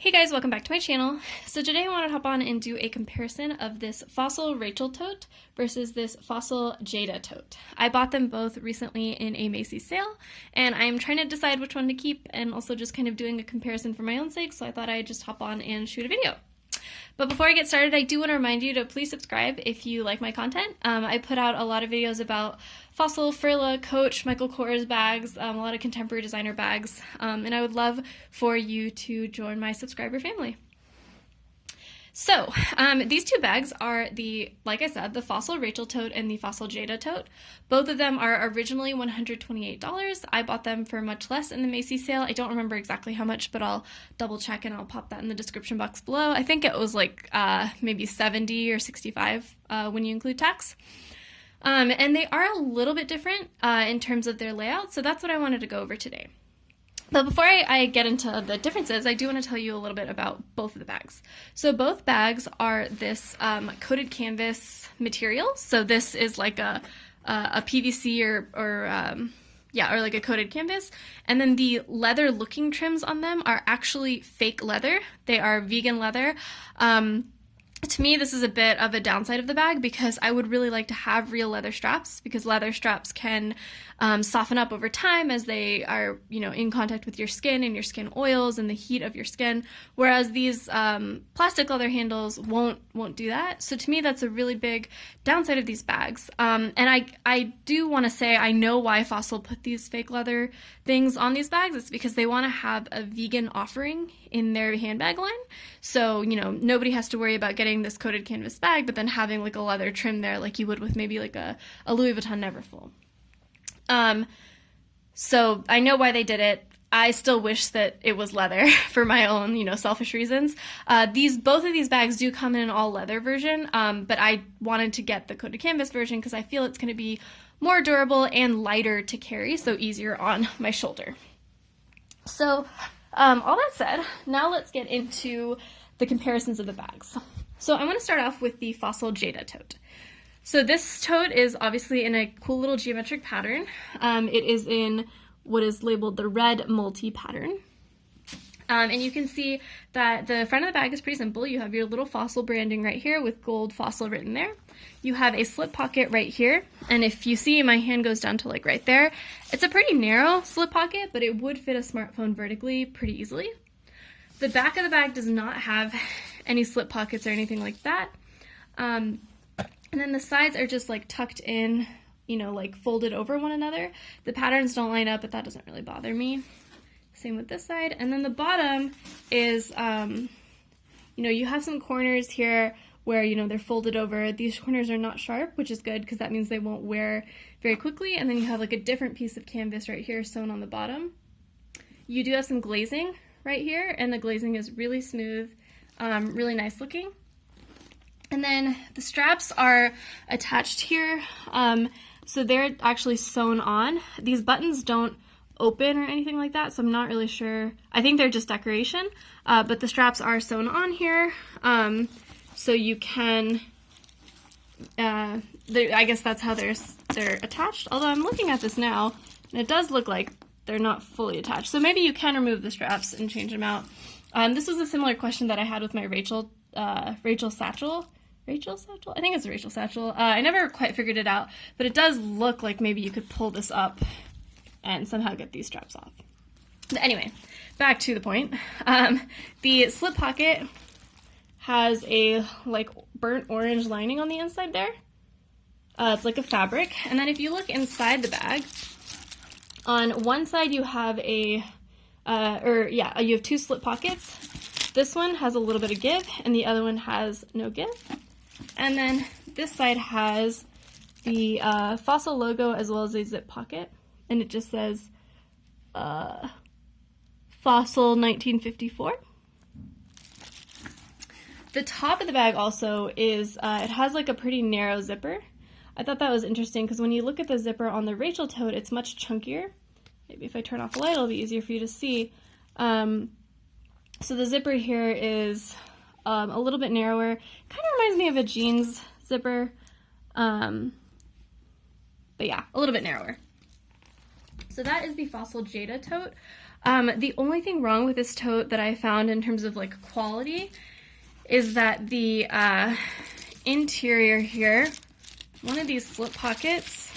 Hey guys, welcome back to my channel. So today I want to hop on and do a comparison of this Fossil Rachel tote versus this Fossil Jada tote. I bought them both recently in a Macy's sale, and I'm trying to decide which one to keep and also just kind of doing a comparison for my own sake, so I thought I'd just hop on and shoot a video. But before I get started, I do want to remind you to please subscribe if you like my content. I put out a lot of videos about Fossil, Frilla, Coach, Michael Kors bags, a lot of contemporary designer bags, and I would love for you to join my subscriber family. So, these two bags are like I said, the Fossil Rachel tote and the Fossil Jada tote. Both of them are originally $128. I bought them for much less in the Macy's sale. I don't remember exactly how much, but I'll double check and I'll pop that in the description box below. I think it was like maybe $70 or $65 when you include tax. And they are a little bit different in terms of their layout, so that's what I wanted to go over today. But before I get into the differences, I do want to tell you a little bit about both of the bags. So both bags are this coated canvas material. So this is like a PVC or like a coated canvas. And then the leather looking trims on them are actually fake leather. They are vegan leather. To me, this is a bit of a downside of the bag because I would really like to have real leather straps, because leather straps can soften up over time as they are, in contact with your skin and your skin oils and the heat of your skin, whereas these plastic leather handles won't do that. So to me, that's a really big downside of these bags. And I do want to say I know why Fossil put these fake leather things on these bags. It's because they want to have a vegan offering in their handbag line. So, nobody has to worry about getting this coated canvas bag, but then having like a leather trim there like you would with maybe like a Louis Vuitton Neverfull. So I know why they did it. I still wish that it was leather for my own, selfish reasons. Both of these bags do come in an all leather version, but I wanted to get the coated canvas version because I feel it's going to be more durable and lighter to carry, so easier on my shoulder. So, all that said, now let's get into the comparisons of the bags. So I want to start off with the Fossil Jada tote. So this tote is obviously in a cool little geometric pattern. It is in what is labeled the red multi pattern. And you can see that the front of the bag is pretty simple. You have your little Fossil branding right here with gold Fossil written there. You have a slip pocket right here, and if you see, my hand goes down to like right there. It's a pretty narrow slip pocket, but it would fit a smartphone vertically pretty easily. The back of the bag does not have any slip pockets or anything like that. And then the sides are just like tucked in, like folded over one another. The patterns don't line up, but that doesn't really bother me. Same with this side. And then the bottom is, you have some corners here where, they're folded over. These corners are not sharp, which is good because that means they won't wear very quickly. And then you have like a different piece of canvas right here sewn on the bottom. You do have some glazing right here, and the glazing is really smooth, really nice looking. And then the straps are attached here. So they're actually sewn on. These buttons don't open or anything like that, so I'm not really sure. I think they're just decoration, but the straps are sewn on here. So you can, I guess that's how they're attached. Although I'm looking at this now, and it does look like they're not fully attached. So maybe you can remove the straps and change them out. This was a similar question that I had with my Rachel satchel. Rachel satchel? I think it's a Rachel satchel. I never quite figured it out, but it does look like maybe you could pull this up and somehow get these straps off. But anyway, back to the point. The slip pocket has a like burnt orange lining on the inside there. It's like a fabric. And then if you look inside the bag, on one side you have you have two slip pockets. This one has a little bit of give, and the other one has no give. And then this side has the Fossil logo as well as a zip pocket, and it just says Fossil 1954. The top of the bag also is, it has like a pretty narrow zipper. I thought that was interesting because when you look at the zipper on the Rachel tote, it's much chunkier. Maybe if I turn off the light, it'll be easier for you to see. So the zipper here is a little bit narrower. Kind of reminds me of a jeans zipper, but yeah, a little bit narrower. So that is the Fossil Jada tote. The only thing wrong with this tote that I found in terms of like quality is that the interior here, one of these slip pockets,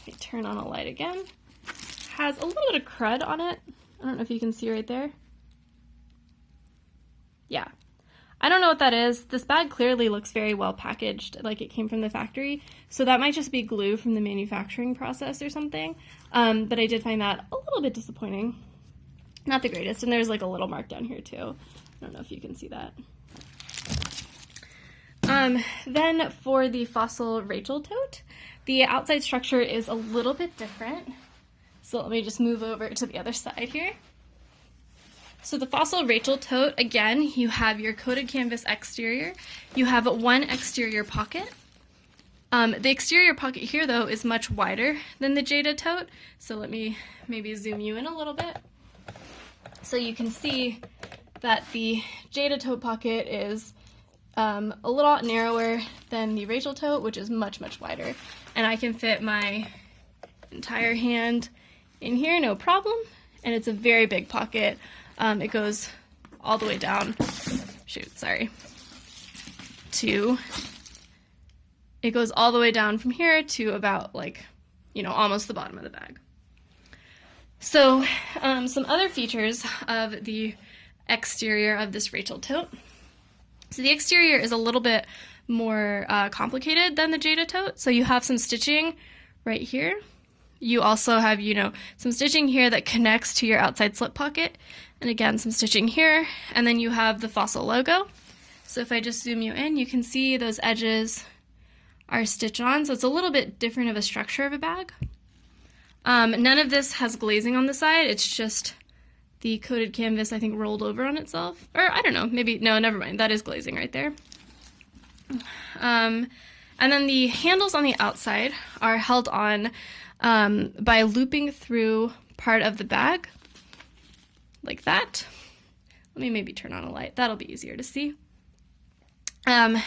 let me turn on a light again, has a little bit of crud on it. I don't know if you can see right there. Yeah. I don't know what that is. This bag clearly looks very well packaged, like it came from the factory, so that might just be glue from the manufacturing process or something, but I did find that a little bit disappointing. Not the greatest, and there's like a little mark down here too. I don't know if you can see that. Then for the Fossil Rachel tote, the outside structure is a little bit different, so let me just move over to the other side here. So the Fossil Rachel tote, again, you have your coated canvas exterior. You have one exterior pocket. The exterior pocket here, though, is much wider than the Jada tote. So let me maybe zoom you in a little bit. So you can see that the Jada tote pocket is a little narrower than the Rachel tote, which is much, much wider. And I can fit my entire hand in here, no problem. And it's a very big pocket. It goes all the way down, it goes all the way down from here to about like, almost the bottom of the bag. So some other features of the exterior of this Rachel tote. So the exterior is a little bit more complicated than the Jada tote. So you have some stitching right here. You also have, some stitching here that connects to your outside slip pocket. And again, some stitching here. And then you have the Fossil logo. So if I just zoom you in, you can see those edges are stitched on. So it's a little bit different of a structure of a bag. None of this has glazing on the side. It's just the coated canvas, I think, rolled over on itself. Or I don't know, maybe, no, never mind. That is glazing right there. And then the handles on the outside are held on by looping through part of the bag, like that. Let me maybe turn on a light. That'll be easier to see. And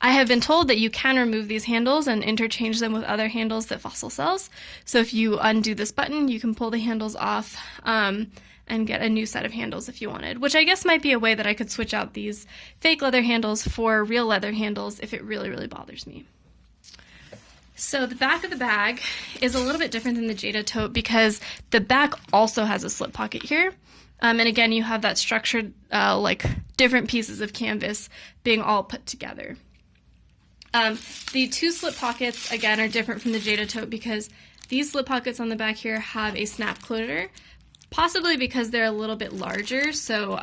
I have been told that you can remove these handles and interchange them with other handles that Fossil sells. So if you undo this button, you can pull the handles off and get a new set of handles if you wanted, which I guess might be a way that I could switch out these fake leather handles for real leather handles if it really, really bothers me. So the back of the bag is a little bit different than the Jada tote because the back also has a slip pocket here. And again, you have that structured, like different pieces of canvas being all put together. The two slip pockets, again, are different from the Jada tote because these slip pockets on the back here have a snap closure, possibly because they're a little bit larger. So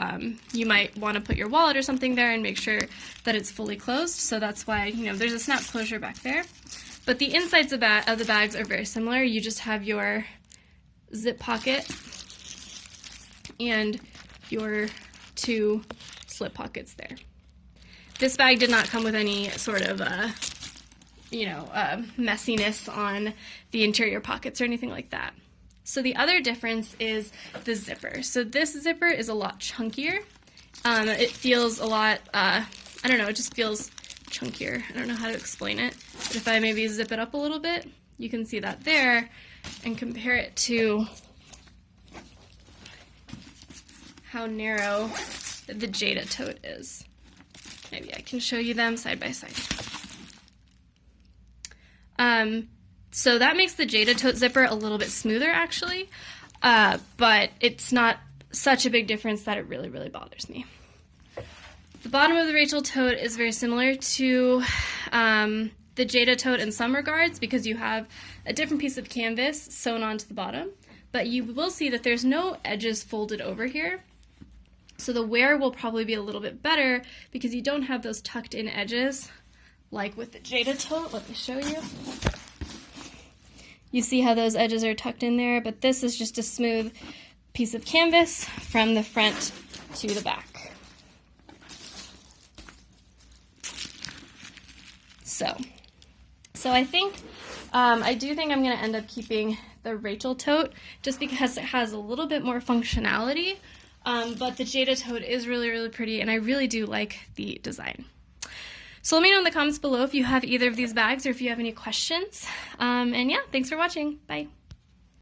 you might want to put your wallet or something there and make sure that it's fully closed. So that's why, there's a snap closure back there. But the insides of the bags are very similar. You just have your zip pocket and your two slip pockets there. This bag did not come with any sort of, messiness on the interior pockets or anything like that. So the other difference is the zipper. So this zipper is a lot chunkier. It feels a lot, it just feels chunkier. I don't know how to explain it. But if I maybe zip it up a little bit, you can see that there and compare it to how narrow the Jada tote is. Maybe I can show you them side by side. So that makes the Jada tote zipper a little bit smoother actually, but it's not such a big difference that it really, really bothers me. The bottom of the Rachel tote is very similar to the Jada tote in some regards because you have a different piece of canvas sewn onto the bottom, but you will see that there's no edges folded over here. So the wear will probably be a little bit better because you don't have those tucked in edges like with the Jada tote. Let me show you. You see how those edges are tucked in there, but this is just a smooth piece of canvas from the front to the back. So I think, I do think I'm going to end up keeping the Rachel tote just because it has a little bit more functionality, but the Jada tote is really, really pretty, and I really do like the design. So let me know in the comments below if you have either of these bags or if you have any questions. And yeah, thanks for watching. Bye.